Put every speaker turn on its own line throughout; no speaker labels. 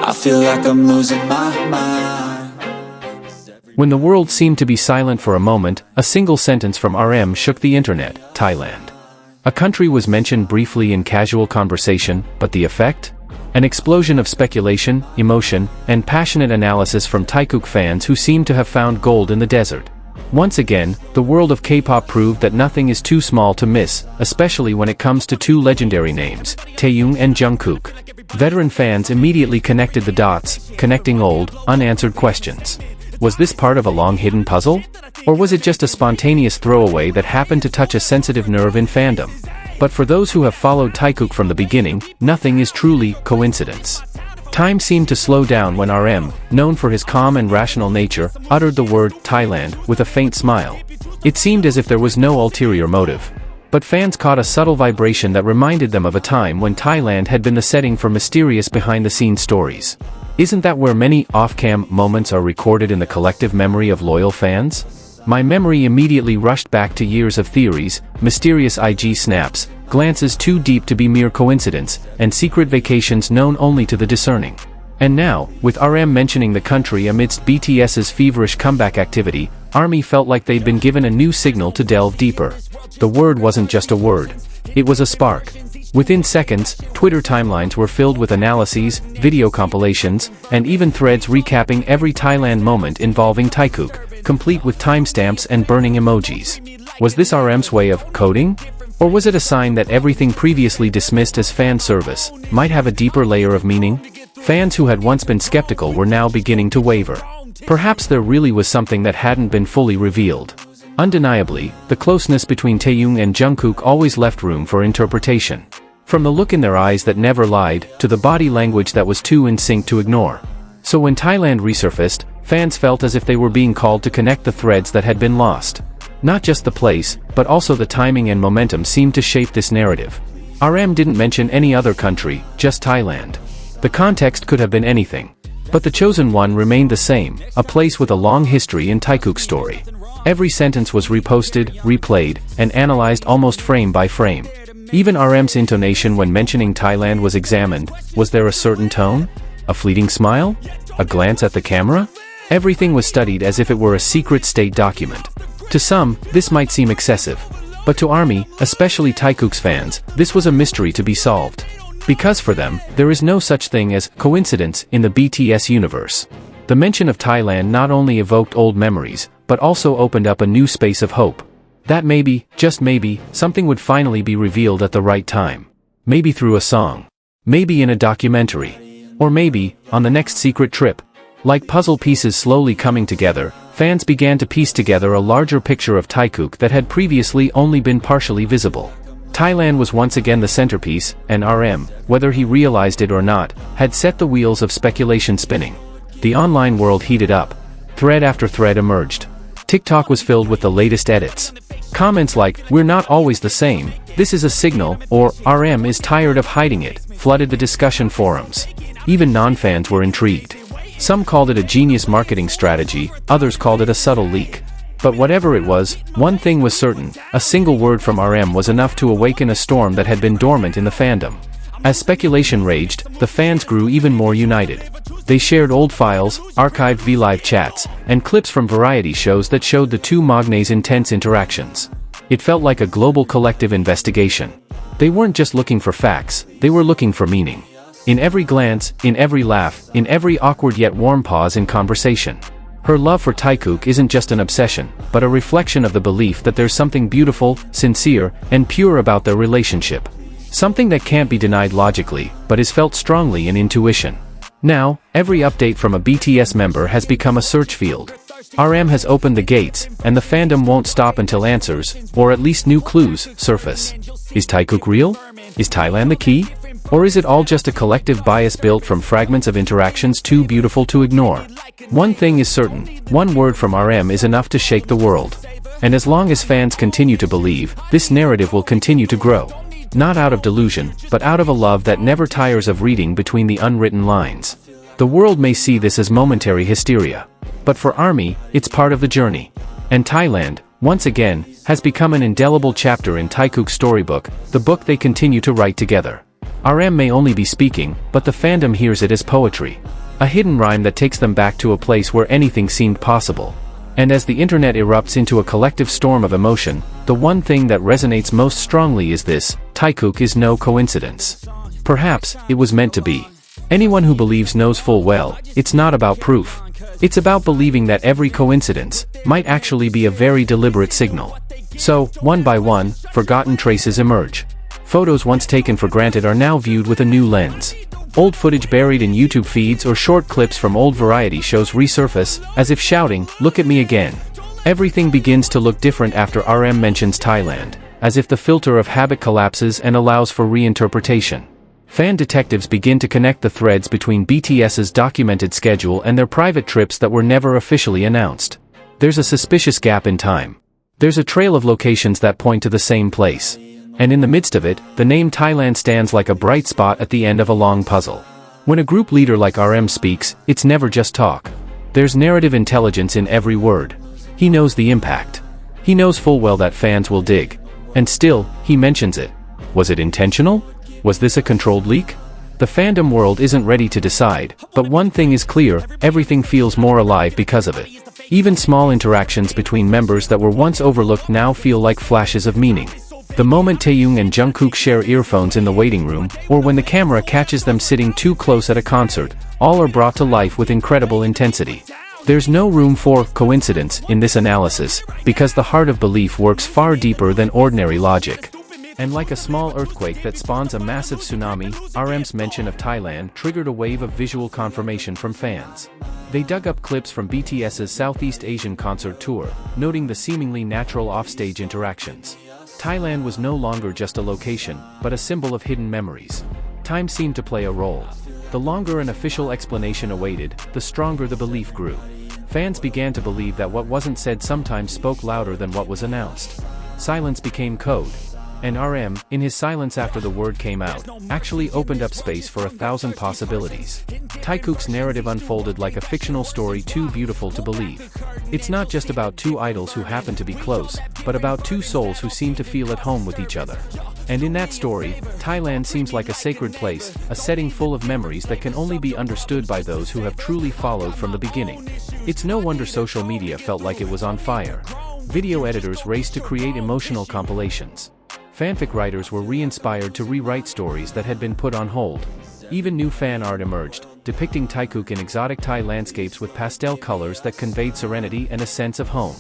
I feel like I'm losing my mind.
When the world seemed to be silent for a moment, a single sentence from RM shook the internet: Thailand. A country was mentioned briefly in casual conversation, but the effect? An explosion of speculation, emotion, and passionate analysis from TaeKook fans who seemed to have found gold in the desert. Once again, the world of K-pop proved that nothing is too small to miss, especially when it comes to two legendary names, Taehyung and Jungkook. Veteran fans immediately connected the dots, connecting old, unanswered questions. Was this part of a long-hidden puzzle? Or was it just a spontaneous throwaway that happened to touch a sensitive nerve in fandom? But for those who have followed TaeKook from the beginning, nothing is truly coincidence. Time seemed to slow down when RM, known for his calm and rational nature, uttered the word Thailand with a faint smile. It seemed as if there was no ulterior motive. But fans caught a subtle vibration that reminded them of a time when Thailand had been the setting for mysterious behind-the-scenes stories. Isn't that where many off-cam moments are recorded in the collective memory of loyal fans? My memory immediately rushed back to years of theories, mysterious IG snaps, glances too deep to be mere coincidence, and secret vacations known only to the discerning. And now, with RM mentioning the country amidst BTS's feverish comeback activity, ARMY felt like they'd been given a new signal to delve deeper. The word wasn't just a word. It was a spark. Within seconds, Twitter timelines were filled with analyses, video compilations, and even threads recapping every Thailand moment involving TaeKook, complete with timestamps and burning emojis. Was this RM's way of coding? Or was it a sign that everything previously dismissed as fan service might have a deeper layer of meaning? Fans who had once been skeptical were now beginning to waver. Perhaps there really was something that hadn't been fully revealed. Undeniably, the closeness between Taehyung and Jungkook always left room for interpretation. From the look in their eyes that never lied, to the body language that was too in sync to ignore. So when Thailand resurfaced, fans felt as if they were being called to connect the threads that had been lost. Not just the place, but also the timing and momentum seemed to shape this narrative. RM didn't mention any other country, just Thailand. The context could have been anything. But the chosen one remained the same, a place with a long history in TaeKook's story. Every sentence was reposted, replayed, and analyzed almost frame by frame. Even RM's intonation when mentioning Thailand was examined. Was there a certain tone? A fleeting smile? A glance at the camera? Everything was studied as if it were a secret state document. To some, this might seem excessive. But to ARMY, especially TaeKook's fans, this was a mystery to be solved. Because for them, there is no such thing as coincidence in the BTS universe. The mention of Thailand not only evoked old memories, but also opened up a new space of hope. That maybe, just maybe, something would finally be revealed at the right time. Maybe through a song. Maybe in a documentary. Or maybe, on the next secret trip. Like puzzle pieces slowly coming together, fans began to piece together a larger picture of TaeKook that had previously only been partially visible. Thailand was once again the centerpiece, and RM, whether he realized it or not, had set the wheels of speculation spinning. The online world heated up. Thread after thread emerged. TikTok was filled with the latest edits. Comments like, "We're not always the same, this is a signal," or "RM is tired of hiding it," flooded the discussion forums. Even non-fans were intrigued. Some called it a genius marketing strategy, others called it a subtle leak. But whatever it was, one thing was certain: a single word from RM was enough to awaken a storm that had been dormant in the fandom. As speculation raged, the fans grew even more united. They shared old files, archived V-Live chats, and clips from variety shows that showed the two magnes' intense interactions. It felt like a global collective investigation. They weren't just looking for facts, they were looking for meaning. In every glance, in every laugh, in every awkward yet warm pause in conversation. Her love for TaeKook isn't just an obsession, but a reflection of the belief that there's something beautiful, sincere, and pure about their relationship. Something that can't be denied logically, but is felt strongly in intuition. Now, every update from a BTS member has become a search field. RM has opened the gates, and the fandom won't stop until answers, or at least new clues, surface. Is TaeKook real? Is Thailand the key? Or is it all just a collective bias built from fragments of interactions too beautiful to ignore? One thing is certain: one word from RM is enough to shake the world. And as long as fans continue to believe, this narrative will continue to grow. Not out of delusion, but out of a love that never tires of reading between the unwritten lines. The world may see this as momentary hysteria. But for ARMY, it's part of the journey. And Thailand, once again, has become an indelible chapter in TaeKook's storybook, the book they continue to write together. RM may only be speaking, but the fandom hears it as poetry. A hidden rhyme that takes them back to a place where anything seemed possible. And as the internet erupts into a collective storm of emotion, the one thing that resonates most strongly is this: TaeKook is no coincidence. Perhaps it was meant to be. Anyone who believes knows full well, it's not about proof. It's about believing that every coincidence might actually be a very deliberate signal. So, one by one, forgotten traces emerge. Photos once taken for granted are now viewed with a new lens. Old footage buried in YouTube feeds or short clips from old variety shows resurface, as if shouting, "Look at me again." Everything begins to look different after RM mentions Thailand, as if the filter of habit collapses and allows for reinterpretation. Fan detectives begin to connect the threads between BTS's documented schedule and their private trips that were never officially announced. There's a suspicious gap in time. There's a trail of locations that point to the same place. And in the midst of it, the name Thailand stands like a bright spot at the end of a long puzzle. When a group leader like RM speaks, it's never just talk. There's narrative intelligence in every word. He knows the impact. He knows full well that fans will dig. And still, he mentions it. Was it intentional? Was this a controlled leak? The fandom world isn't ready to decide, but one thing is clear: everything feels more alive because of it. Even small interactions between members that were once overlooked now feel like flashes of meaning. The moment Taehyung and Jungkook share earphones in the waiting room, or when the camera catches them sitting too close at a concert, all are brought to life with incredible intensity. There's no room for coincidence in this analysis, because the heart of belief works far deeper than ordinary logic. And like a small earthquake that spawns a massive tsunami, RM's mention of Thailand triggered a wave of visual confirmation from fans. They dug up clips from BTS's Southeast Asian concert tour, noting the seemingly natural offstage interactions. Thailand was no longer just a location, but a symbol of hidden memories. Time seemed to play a role. The longer an official explanation awaited, the stronger the belief grew. Fans began to believe that what wasn't said sometimes spoke louder than what was announced. Silence became code. And RM, in his silence after the word came out, actually opened up space for 1,000 possibilities. TaeKook's narrative unfolded like a fictional story too beautiful to believe. It's not just about two idols who happen to be close, but about two souls who seem to feel at home with each other. And in that story, Thailand seems like a sacred place, a setting full of memories that can only be understood by those who have truly followed from the beginning. It's no wonder social media felt like it was on fire. Video editors raced to create emotional compilations. Fanfic writers were re-inspired to rewrite stories that had been put on hold. Even new fan art emerged, depicting TaeKook in exotic Thai landscapes with pastel colors that conveyed serenity and a sense of home.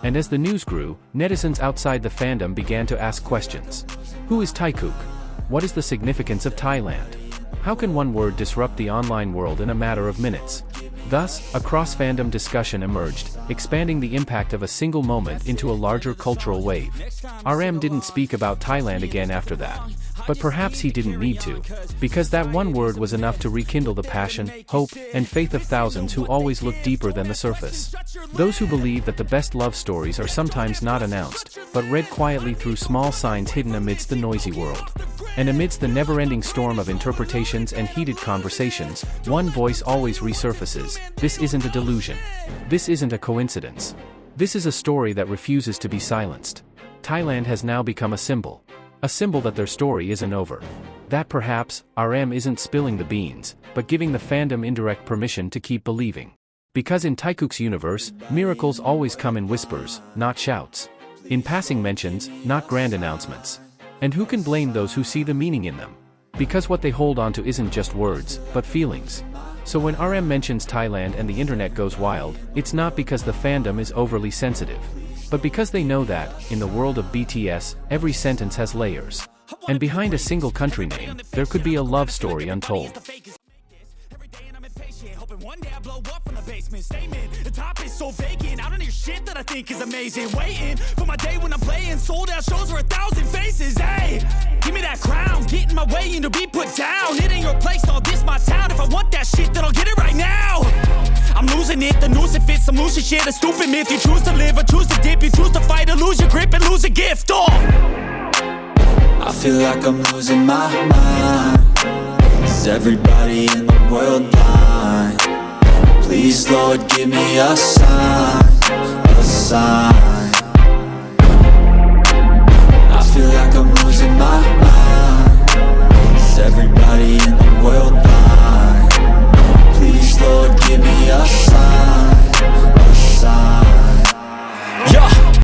And as the news grew, netizens outside the fandom began to ask questions. Who is TaeKook? What is the significance of Thailand? How can one word disrupt the online world in a matter of minutes? Thus, a cross-fandom discussion emerged, expanding the impact of a single moment into a larger cultural wave. RM didn't speak about Thailand again after that. But perhaps he didn't need to, because that one word was enough to rekindle the passion, hope, and faith of thousands who always look deeper than the surface. Those who believe that the best love stories are sometimes not announced, but read quietly through small signs hidden amidst the noisy world. And amidst the never-ending storm of interpretations and heated conversations, one voice always resurfaces: this isn't a delusion. This isn't a coincidence. This is a story that refuses to be silenced. Thailand has now become a symbol. A symbol that their story isn't over. That perhaps, RM isn't spilling the beans, but giving the fandom indirect permission to keep believing. Because in TaeKook's universe, miracles always come in whispers, not shouts. In passing mentions, not grand announcements. And who can blame those who see the meaning in them? Because what they hold onto isn't just words, but feelings. So when RM mentions Thailand and the internet goes wild, it's not because the fandom is overly sensitive, but because they know that, in the world of BTS, every sentence has layers. And behind a single country name, there could be a love story untold.
One day I blow up from the basement. Statement, the top is so vacant. I don't hear shit that I think is amazing. Waiting for my day when I'm playing sold out shows for 1,000 faces. Hey, give me that crown, get in my way and to be put down. It ain't your place, all this my town. If I want that shit, then I'll get it right now. I'm losing it, the noose it fits. I'm losing shit, a stupid myth. You choose to live or choose to dip. You choose to fight or lose your grip and lose a gift. Oh,
I feel like I'm losing my mind. Is everybody in the world blind? Please, Lord, give me a sign, a sign. I feel like I'm losing my mind. Is everybody in the world